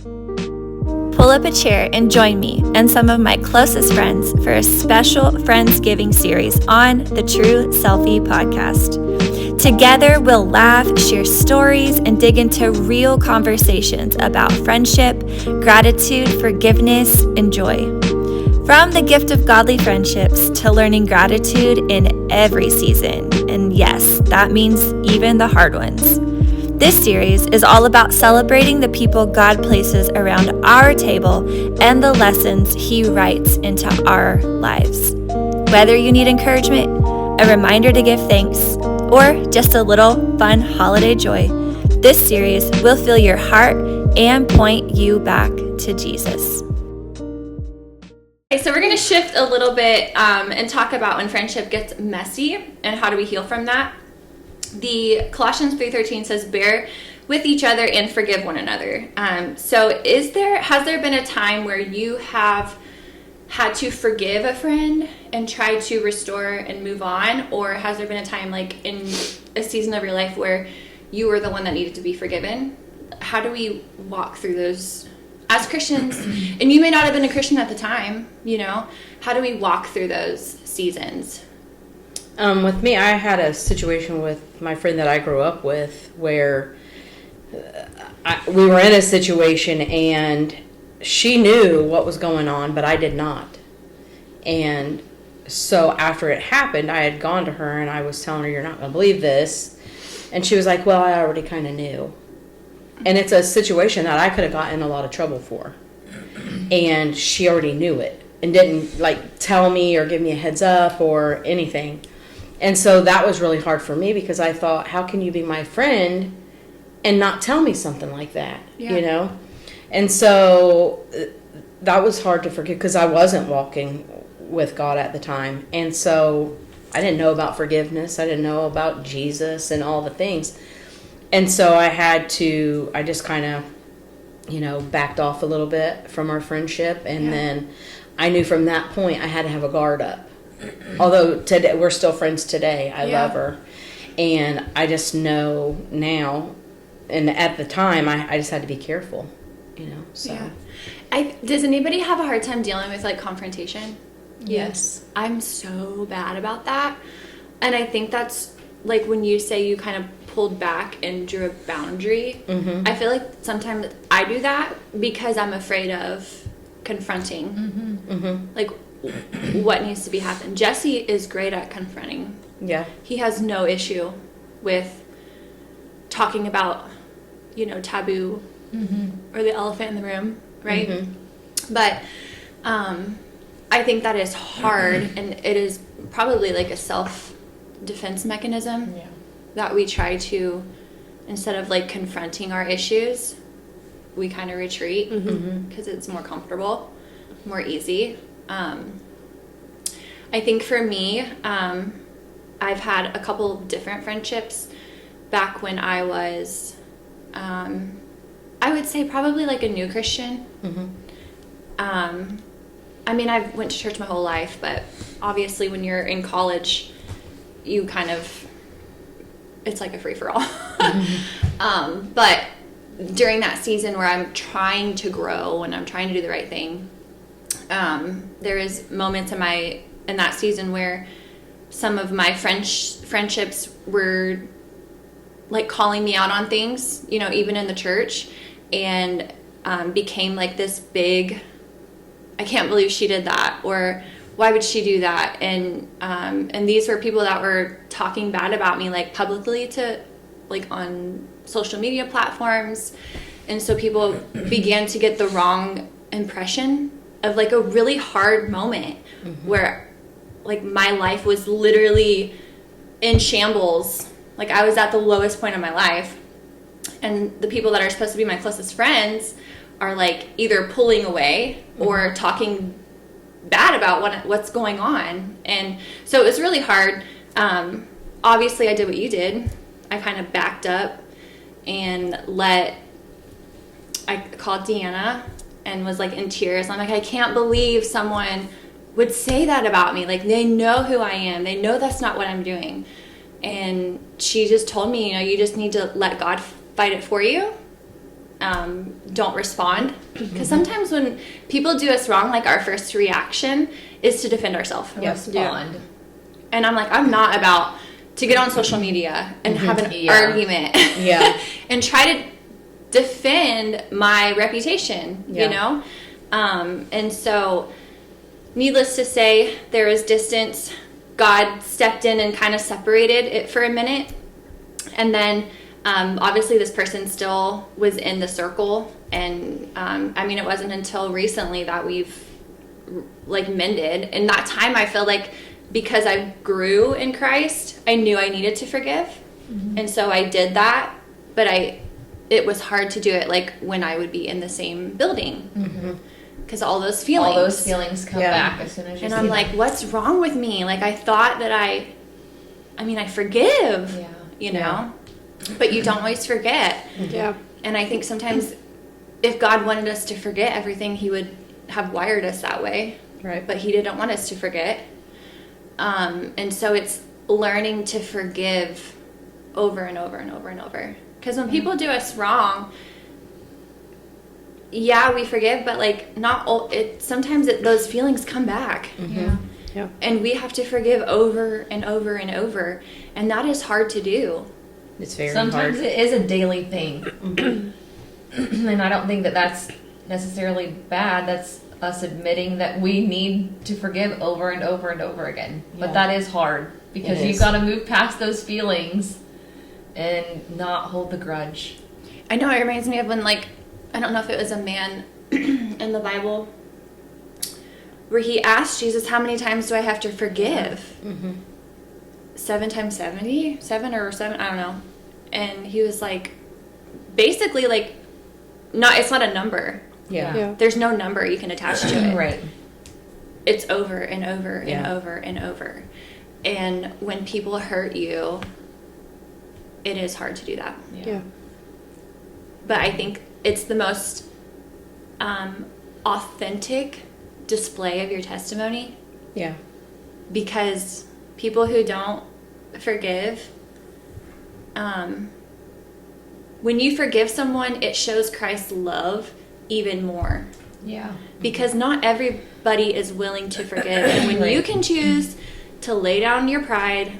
Pull up a chair and join me and some of my closest friends for a special Friendsgiving series on the True Selfie Podcast. Together, we'll laugh, share stories, and dig into real conversations about friendship, gratitude, forgiveness, and joy. From the gift of godly friendships to learning gratitude in every season. And yes, that means even the hard ones. This series is all about celebrating the people God places around our table and the lessons He writes into our lives. Whether you need encouragement, a reminder to give thanks, or just a little fun holiday joy, this series will fill your heart and point you back to Jesus. Okay, so we're going to shift a little bit and talk about when friendship gets messy and how do we heal from that. The Colossians 3:13 says, "Bear with each other and forgive one another." So has there been a time where you have had to forgive a friend and try to restore and move on? Or has there been a time like in a season of your life where you were the one that needed to be forgiven? How do we walk through those as Christians? And you may not have been a Christian at the time, how do we walk through those seasons? With me, I had a situation with my friend that I grew up with where we were in a situation and she knew what was going on, but I did not. And so after it happened, I had gone to her and I was telling her, "You're not going to believe this." And she was like, "Well, I already kind of knew." And it's a situation that I could have gotten in a lot of trouble for. And she already knew it and didn't tell me or give me a heads up or anything. And so that was really hard for me because I thought, how can you be my friend and not tell me something like that, And so that was hard to forgive because I wasn't walking with God at the time. And so I didn't know about forgiveness. I didn't know about Jesus and all the things. And so I just kind of, backed off a little bit from our friendship. And then I knew from that point I had to have a guard up. Although today we're still friends today. I love her. And I just know now, and at the time, I just had to be careful, so. Yeah. Does anybody have a hard time dealing with confrontation? Yes. I'm so bad about that. And I think that's when you say you kind of pulled back and drew a boundary. Mm-hmm. I feel like sometimes I do that because I'm afraid of confronting. Mm-hmm. Mm-hmm. What needs to be happened. Jesse is great at confronting. Yeah. He has no issue with talking about, taboo or the elephant in the room, right? Mm-hmm. But I think that is hard, and it is probably a self-defense mechanism that we try to, instead of confronting our issues, we kind of retreat because it's more comfortable, more easy. I think for me, I've had a couple different friendships back when I was, I would say probably a new Christian. Mm-hmm. I've went to church my whole life, but obviously when you're in college, you kind of, it's like a free-for-all. Mm-hmm. But during that season where I'm trying to grow and I'm trying to do the right thing, there is moments in that season where some of my friendships were calling me out on things, even in the church, and became this big, I can't believe she did that, or why would she do that? And these were people that were talking bad about me publicly to on social media platforms, and so people began to get the wrong impression of a really hard moment where my life was literally in shambles. I was at the lowest point of my life, and the people that are supposed to be my closest friends are either pulling away or talking bad about what's going on. And so it was really hard. Obviously I did what you did. I kind of backed up and I called Guyanna and was in tears. I'm I can't believe someone would say that about me. They know who I am. They know that's not what I'm doing. And she just told me, you just need to let God fight it for you. don't respond. Because sometimes when people do us wrong, like our first reaction is to defend ourselves. Respond. And I'm like, I'm not about to get on social media and have an argument and try to defend my reputation, you know? And so, needless to say, there was distance. God stepped in and kind of separated it for a minute. And then, obviously, this person still was in the circle. And, I mean, it wasn't until recently that we've, like, mended. In that time, I feel like because I grew in Christ, I knew I needed to forgive. And so I did that. But it was hard to do it, like, when I would be in the same building. Because all those feelings come back as soon as you and see I'm like, what's wrong with me? Like, I thought that I forgive, you know, but you don't always forget. And I think sometimes if God wanted us to forget everything, he would have wired us that way. Right. But he didn't want us to forget. And so it's learning to forgive over and over and over and over. Because when people do us wrong, we forgive, but like not all. Sometimes those feelings come back, and we have to forgive over and over and over, and that is hard to do. It's very Sometimes hard. it is a daily thing, and I don't think that that's necessarily bad. That's us admitting that we need to forgive over and over and over again. But that is hard because you've got to move past those feelings and not hold the grudge. I know it reminds me of when, like, I don't know if it was a man in the Bible where he asked Jesus, how many times do I have to forgive? 7 times 70? 7 or 7? I don't know. And he was like, basically, like, it's not a number. There's no number you can attach to it. Right. It's over and over and over and over. And when people hurt you, it is hard to do that. But I think it's the most authentic display of your testimony. Because people who don't forgive, when you forgive someone, it shows Christ's love even more. Because not everybody is willing to forgive. And when you can choose to lay down your pride,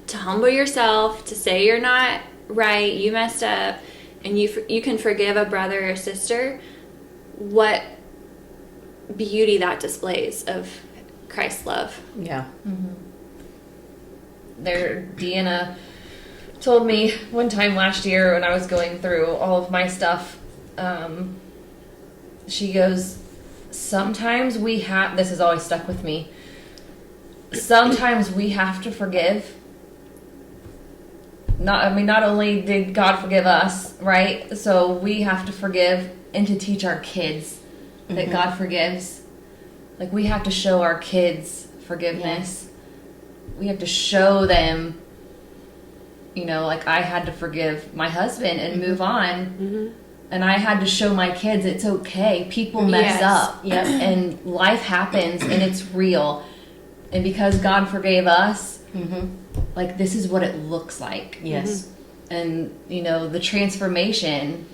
to humble yourself, to say you're not right, you messed up, and you can forgive a brother or sister, what beauty that displays of Christ's love. Deanna told me one time last year when I was going through all of my stuff, she goes, sometimes this has always stuck with me, sometimes we have to forgive. Not only did God forgive us, right? So we have to forgive and to teach our kids that God forgives. Like, we have to show our kids forgiveness. We have to show them, like I had to forgive my husband and move on. And I had to show my kids it's okay. People mess up. And life happens and it's real. And because God forgave us, like, this is what it looks like. And, the transformation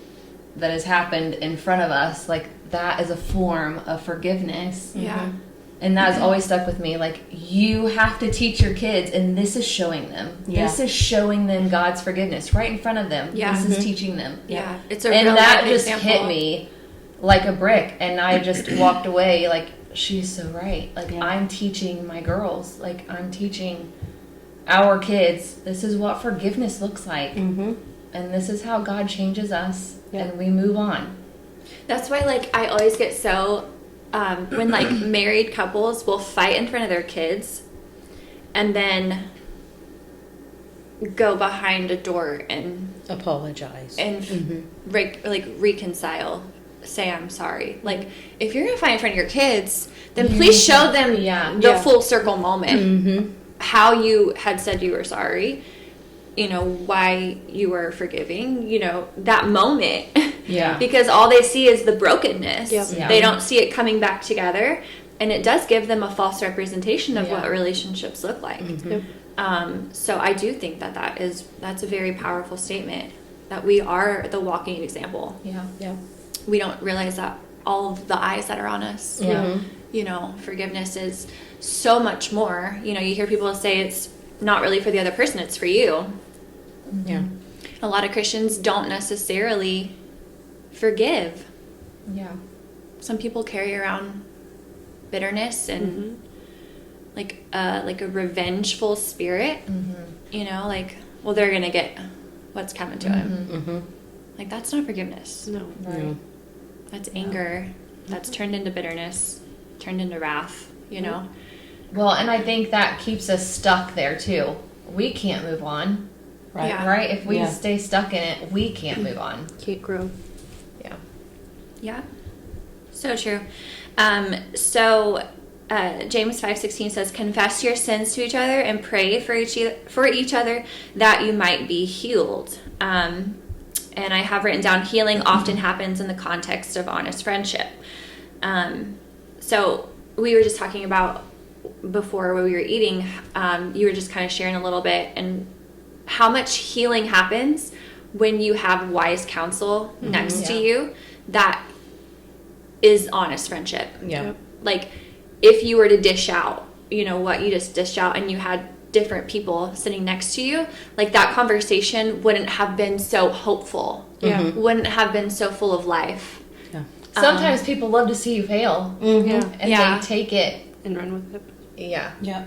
that has happened in front of us, like, that is a form of forgiveness. And that has always stuck with me. Like, you have to teach your kids, and this is showing them. This is showing them God's forgiveness right in front of them. This is teaching them. It's a and real that life just example. hit me like a brick, and I just walked away like, she's so right. Like, I'm teaching my girls. Like, I'm teaching our kids, this is what forgiveness looks like. And this is how God changes us, and we move on. That's why, like, I always get so, when, like, married couples will fight in front of their kids and then go behind a door and apologize and reconcile, say I'm sorry. Like, if you're gonna fight in front of your kids, then please show them the full circle moment, how you had said you were sorry, why you were forgiving, that moment. Because all they see is the brokenness. They don't see it coming back together, and it does give them a false representation of what relationships look like. So I do think that's a very powerful statement. that we are the walking example. Yeah. Yeah. We don't realize that all of the eyes that are on us. Yeah. You know, forgiveness is so much more. You know, you hear people say it's not really for the other person, it's for you. Yeah. A lot of Christians don't necessarily forgive. Yeah. Some people carry around bitterness and like a revengeful spirit. You know, like, well, they're gonna get what's coming to him. Like, that's not forgiveness. No. Right. No. That's anger. That's turned into bitterness, turned into wrath. You know. Well, and I think that keeps us stuck there too. We can't move on, Right. Yeah. right? If we Yeah. stay stuck in it, we can't move on. Can't grow. Yeah. Yeah, so true. James 5:16 says, "Confess your sins to each other and pray for each other that you might be healed." And I have written down, healing often happens in the context of honest friendship. So we were just talking about before when we were eating. You were just kind of sharing a little bit and how much healing happens when you have wise counsel next to you that is honest friendship. Yeah. Like, if you were to dish out, you know, what you just dished out, and you had different people sitting next to you, like, that conversation wouldn't have been so hopeful. Yeah. Wouldn't have been so full of life. Yeah. Sometimes people love to see you fail, Yeah. and Yeah. they take it. And run with it. Yeah. Yeah.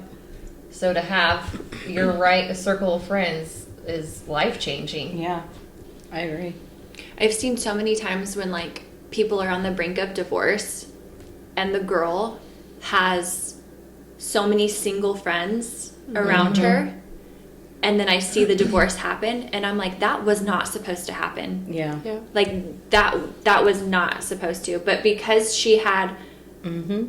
So to have your right circle of friends is life changing. Yeah. I agree. I've seen so many times when, like, people are on the brink of divorce and the girl has so many single friends around her, and then I see the divorce happen and I'm like, that was not supposed to happen. Yeah. Yeah. Like, that was not supposed to. But because she had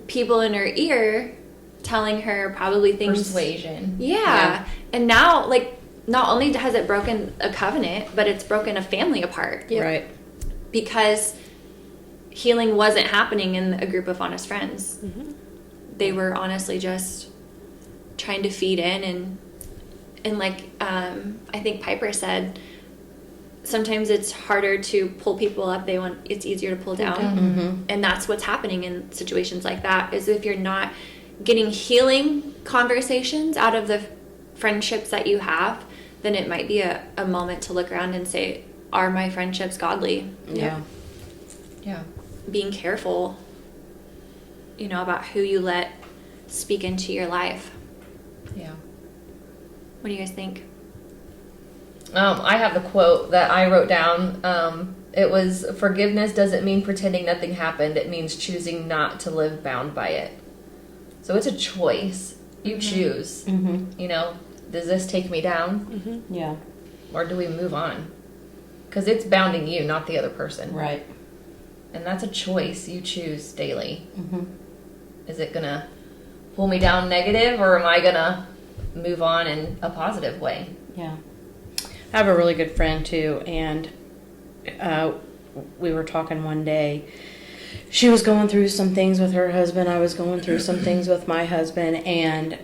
people in her ear telling her probably things. Persuasion. Yeah. And now, like, not only has it broken a covenant, but it's broken a family apart. Yeah. Right. Because healing wasn't happening in a group of honest friends. They were honestly just trying to feed in, and like, I think Piper said, sometimes it's harder to pull people up. It's easier to pull down. And that's what's happening in situations like that, is if you're not getting healing conversations out of the friendships that you have, then it might be a moment to look around and say, are my friendships godly? Yeah. Yeah. Being careful, you know, about who you let speak into your life. Yeah. What do you guys think? I have the quote that I wrote down. It was, "Forgiveness doesn't mean pretending nothing happened. It means choosing not to live bound by it." So it's a choice. You choose. You know, does this take me down? Yeah. Or do we move on? Because it's bounding you, not the other person. Right. And that's a choice you choose daily. Is it going to pull me down negative, or am I going to move on in a positive way? Yeah. I have a really good friend too, and we were talking one day. She was going through some things with her husband. I was going through some things with my husband, and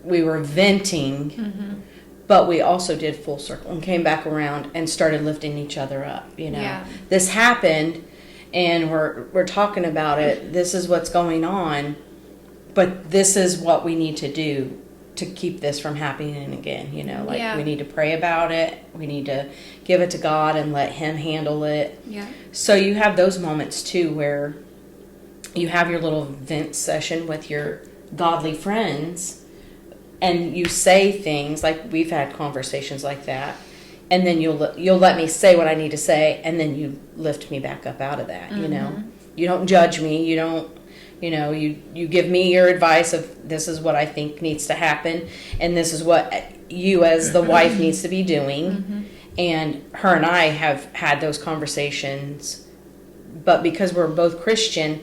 we were venting, but we also did full circle and came back around and started lifting each other up. You know, Yeah. this happened, and we're talking about it. This is what's going on, but this is what we need to do to keep this from happening again. You know, like, Yeah. we need to pray about it. We need to give it to God and let Him handle it. Yeah. So you have those moments too where you have your little vent session with your godly friends, and you say things like, we've had conversations like that, and then you'll let me say what I need to say, and then you lift me back up out of that. You know, you don't judge me. You don't, you know, you give me your advice of, this is what I think needs to happen, and this is what you as the wife needs to be doing. And her and I have had those conversations, but because we're both Christian,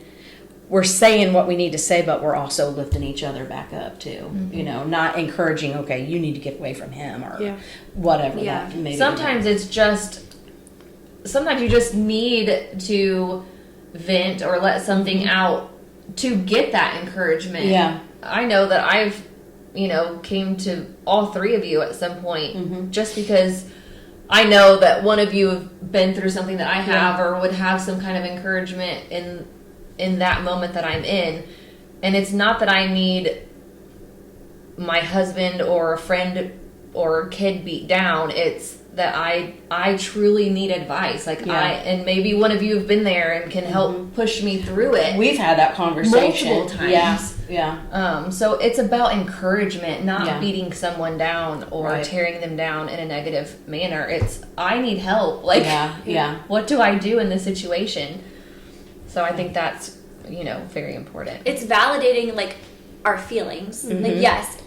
we're saying what we need to say, but we're also lifting each other back up too. You know, not encouraging, okay, you need to get away from him, or whatever. Yeah. That maybe Sometimes sometimes you just need to vent or let something out to get that encouragement. Yeah. I know that I've, came to all three of you at some point just because I know that one of you have been through something that I have, or would have some kind of encouragement in that moment that I'm in. And it's not that I need my husband or a friend or kid beat down. It's that I truly need advice. Like and maybe one of you have been there and can help push me through it. We've had that conversation multiple times. Yeah. So it's about encouragement, not beating someone down or tearing them down in a negative manner. It's, I need help. Like, what do I do in this situation? So I think that's, very important. It's validating, like, our feelings. Like, yes,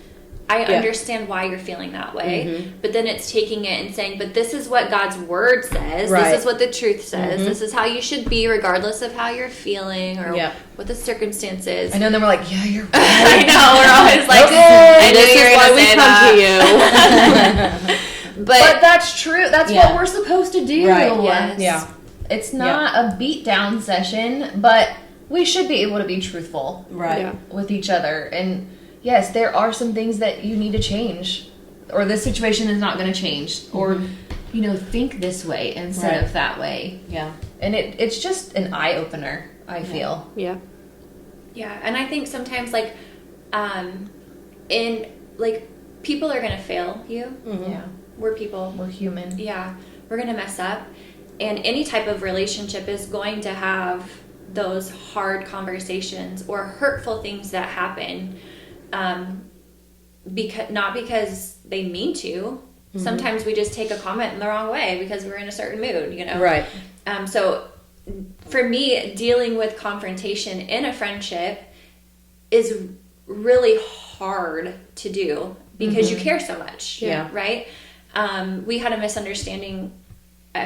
I understand why you're feeling that way, but then it's taking it and saying, but this is what God's word says. Right. This is what the truth says. This is how you should be regardless of how you're feeling or what the circumstances. I know, and then we're like, yeah, you're right. I know, we're always like, I knew you were going to say that. But that's true. That's what we're supposed to do. Right. Yes. Yeah. It's not a beat down session, but we should be able to be truthful with each other. And yes, there are some things that you need to change, or this situation is not going to change, or, think this way instead of that way. Yeah. And it's just an eye opener, I feel. Yeah. Yeah. And I think sometimes, like, people are going to fail you. Yeah. We're people. We're human. Yeah. We're going to mess up. And any type of relationship is going to have those hard conversations or hurtful things that happen. Not because they mean to. Sometimes we just take a comment in the wrong way because we're in a certain mood, Right. So for me, dealing with confrontation in a friendship is really hard to do because you care so much. Yeah. Right? We had a misunderstanding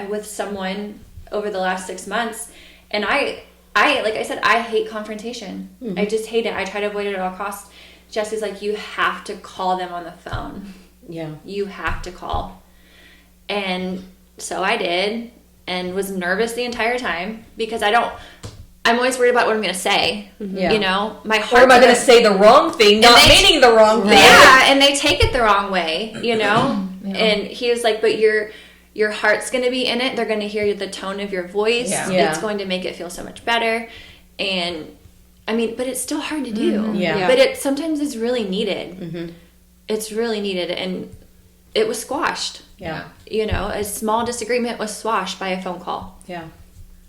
with someone over the last 6 months, and I like I said, I hate confrontation. I just hate it. I try to avoid it at all costs. Jesse's like, you have to call them on the phone. Yeah. You have to call. And so I did, and was nervous the entire time because I'm always worried about what I'm going to say. Yeah. My heart. Or am I going to say the wrong thing, not meaning the wrong thing? Yeah, and they take it the wrong way, And he was like, but your heart's going to be in it. They're going to hear the tone of your voice. Yeah. It's going to make it feel so much better. And but it's still hard to do. Yeah. But it sometimes is really needed. It's really needed. And it was squashed. Yeah. A small disagreement was squashed by a phone call. Yeah.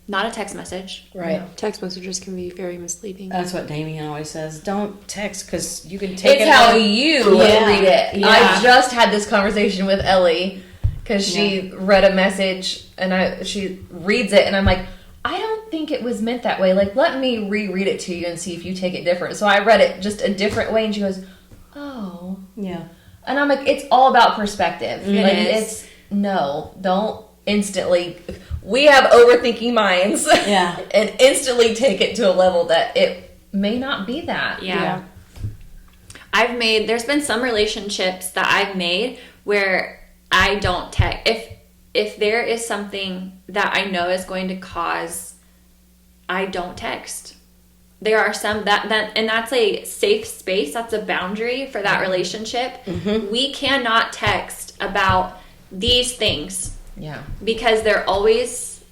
Not a text message. Right. Text messages can be very misleading. That's what Damien always says. Don't text because you can take It's it. how you read it. Yeah. I just had this conversation with Ellie because she read a message and she reads it and I'm like, I don't think it was meant that way. Like, let me reread it to you and see if you take it different. So I read it just a different way and she goes, oh. Yeah. And I'm like, it's all about perspective. It is. Don't instantly. We have overthinking minds. Yeah. And instantly take it to a level that it may not be that. Yeah. There's been some relationships that I've made where I don't text. If there is something that I know is going to cause, I don't text. There are some and that's a safe space. That's a boundary for that relationship. We cannot text about these things. Yeah. Because they're always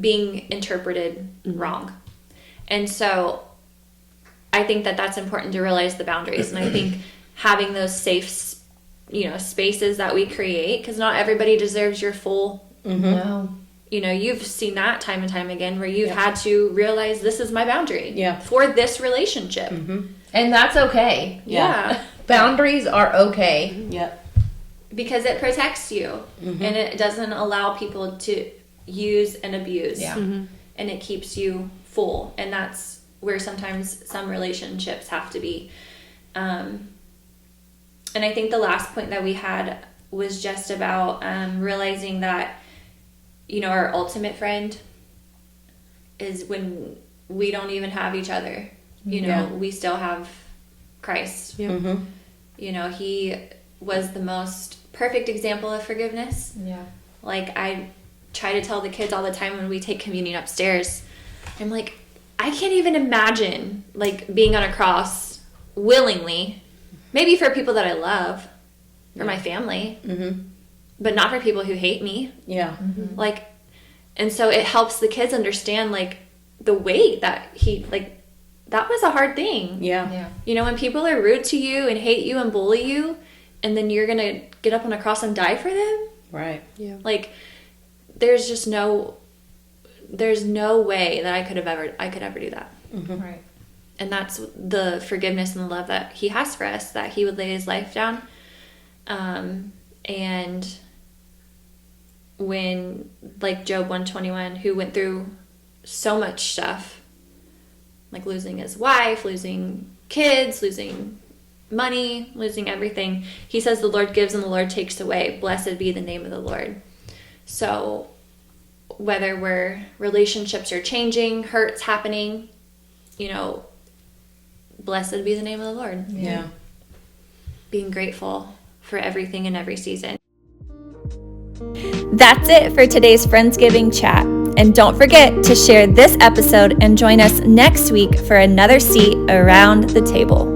being interpreted wrong. And so I think that that's important to realize the boundaries. And I think having those safe spaces that we create, because not everybody deserves your full. No. You've seen that time and time again where you've had to realize this is my boundary for this relationship. And that's okay. Yeah. Boundaries are okay. Yep. Because it protects you and it doesn't allow people to use and abuse. Yeah. And it keeps you full. And that's where sometimes some relationships have to be. And I think the last point that we had was just about realizing that, our ultimate friend is when we don't even have each other. We still have Christ. Yeah. He was the most perfect example of forgiveness. Yeah. Like, I try to tell the kids all the time when we take communion upstairs, I'm like, I can't even imagine, like, being on a cross willingly, maybe for people that I love, for my family, but not for people who hate me. Yeah. Like, and so it helps the kids understand, like, the weight that that was a hard thing. Yeah. You know, when people are rude to you and hate you and bully you, and then you're going to get up on a cross and die for them. Right. Yeah. Like, there's no way that I could ever do that. Right. And that's the forgiveness and the love that he has for us, that he would lay his life down. And when, like Job 121, who went through so much stuff, like losing his wife, losing kids, losing money, losing everything, he says the Lord gives and the Lord takes away. Blessed be the name of the Lord. So whether relationships are changing, hurts happening, you know, blessed be the name of the Lord. Yeah. Being grateful for everything in every season. That's it for today's Friendsgiving chat. And don't forget to share this episode and join us next week for another seat around the table.